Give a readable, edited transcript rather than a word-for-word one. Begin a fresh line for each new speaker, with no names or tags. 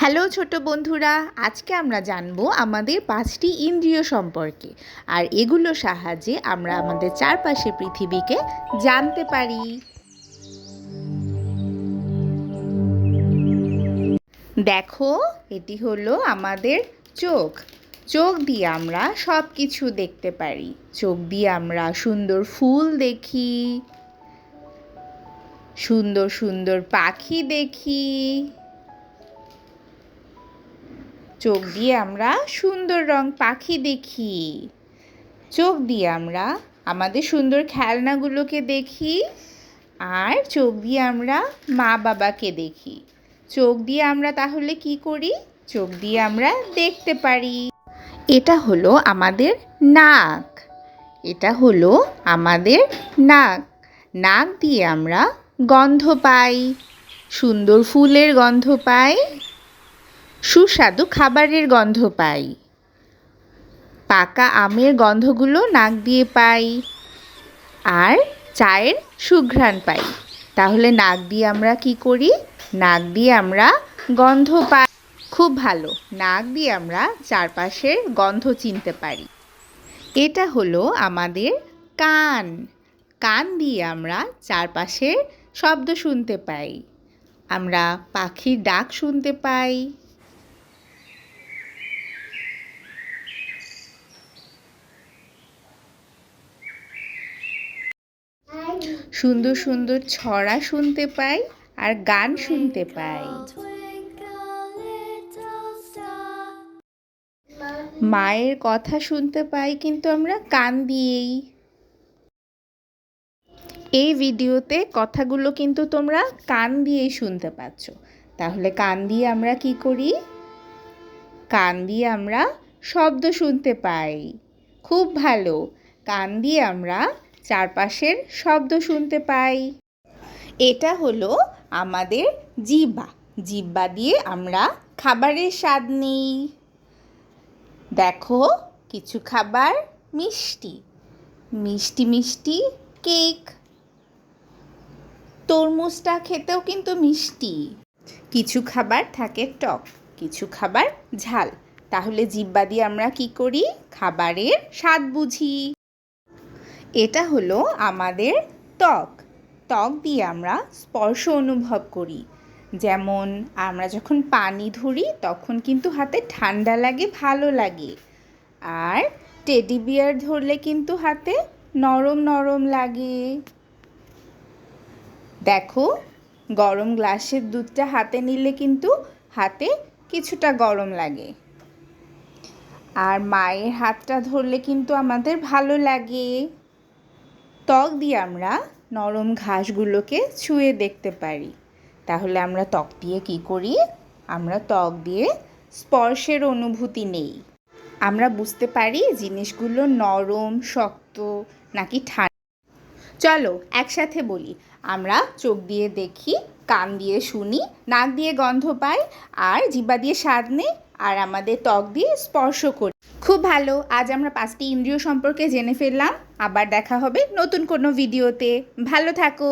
Hello ছোট বন্ধুরা, আজকে আমরা জানবো আমাদের 5টি ইন্দ্রিয় সম্পর্কে। আর এগুলোর সাহায্যে আমরা আমাদের চারপাশে পৃথিবীকে জানতে পারি। দেখো, এটি হলো আমাদের চোখ। চোখ দিয়ে আমরা সব কিছু দেখতে পারি। চোখ দিয়ে আমরা সুন্দর ফুল দেখি, সুন্দর সুন্দর পাখি দেখি। চোখ দিয়ে আমরা সুন্দর রং পাখি দেখি। চোখ দিয়ে আমরা আমাদের সুন্দর খেলনাগুলোকে দেখি। আর চোখ দিয়ে আমরা মা বাবাকে দেখি। চোখ দিয়ে আমরা তাহলে কি করি? চোখ দিয়ে আমরা দেখতে পারি। এটা হলো আমাদের নাক। এটা হলো আমাদের নাক। নাক দিয়ে আমরা গন্ধ পাই, সুন্দর ফুলের গন্ধ পাই, সুস্বাদু খাবারের গন্ধ পাই, পাকা আমের গন্ধগুলো নাক দিয়ে পাই, আর চায়ের সুঘ্রাণ পাই। তাহলে নাক দিয়ে আমরা কি করি? নাক দিয়ে আমরা গন্ধ পাই। খুব ভালো, নাক দিয়ে আমরা চারপাশের গন্ধ চিনতে পারি। এটা হলো আমাদের কান। কান দিয়ে আমরা চারপাশের শব্দ শুনতে পাই। আমরা পাখির ডাক শুনতে পাই। সুন্দর সুন্দর ছড়া শুনতে পাই আর গান শুনতে পাই। মায়ের কথা শুনতে পাই কিন্তু আমরা কান দিয়েই। এই ভিডিওতে কথাগুলো কিন্তু তোমরা কান দিয়েই শুনতে পাচ্ছ। তাহলে কান দিয়ে আমরা কি করি? কান দিয়ে আমরা শব্দ শুনতে পাই। খুব ভালো, কান দিয়ে আমরা চারপাশের শব্দ শুনতে পাই। এটা হলো আমাদের জিহ্বা। জিহ্বা দিয়ে আমরা খাবারের স্বাদ নিই। দেখো, কিছু খাবার মিষ্টি, মিষ্টি মিষ্টি কেক। তরমুজটা খেতেও কিন্তু মিষ্টি। কিছু খাবার থাকে টক, কিছু খাবার ঝাল। তাহলে জিহ্বা দিয়ে আমরা কি করি? খাবারের স্বাদ বুঝি। এটা হলো আমাদের ত্বক। ত্বক দিয়ে আমরা স্পর্শ অনুভব করি। যেমন আমরা যখন পানি ধরি তখন কিন্তু হাতে ঠান্ডা লাগে, ভালো লাগে। আর টেডি বিয়ার ধরলে কিন্তু হাতে নরম নরম লাগে। দেখো, গরম গ্লাসের দুধটা হাতে নিলে কিন্তু হাতে কিছুটা গরম লাগে। আর মায়ের হাতটা ধরলে কিন্তু আমাদের ভালো লাগে। ত্বক দিয়ে আমরা নরম ঘাসগুলোকে ছুঁয়ে দেখতে পারি। তাহলে আমরা ত্বক দিয়ে কি করি? আমরা ত্বক দিয়ে স্পর্শের অনুভূতি নেই। আমরা বুঝতে পারি জিনিসগুলো নরম, শক্ত নাকি ঠান্ডা। চলো একসাথে বলি। আমরা চোখ দিয়ে দেখি, কান দিয়ে শুনি, নাক দিয়ে গন্ধ পাই, আর জিহ্বা দিয়ে স্বাদ নিই, আর আমাদের ত্বক দিয়ে স্পর্শ করি। খুব ভালো, আজ আমরা 5টি ইন্দ্রিয় সম্পর্কে জেনে ফেললাম। আবার দেখা হবে নতুন কোনো ভিডিওতে। ভালো থাকো।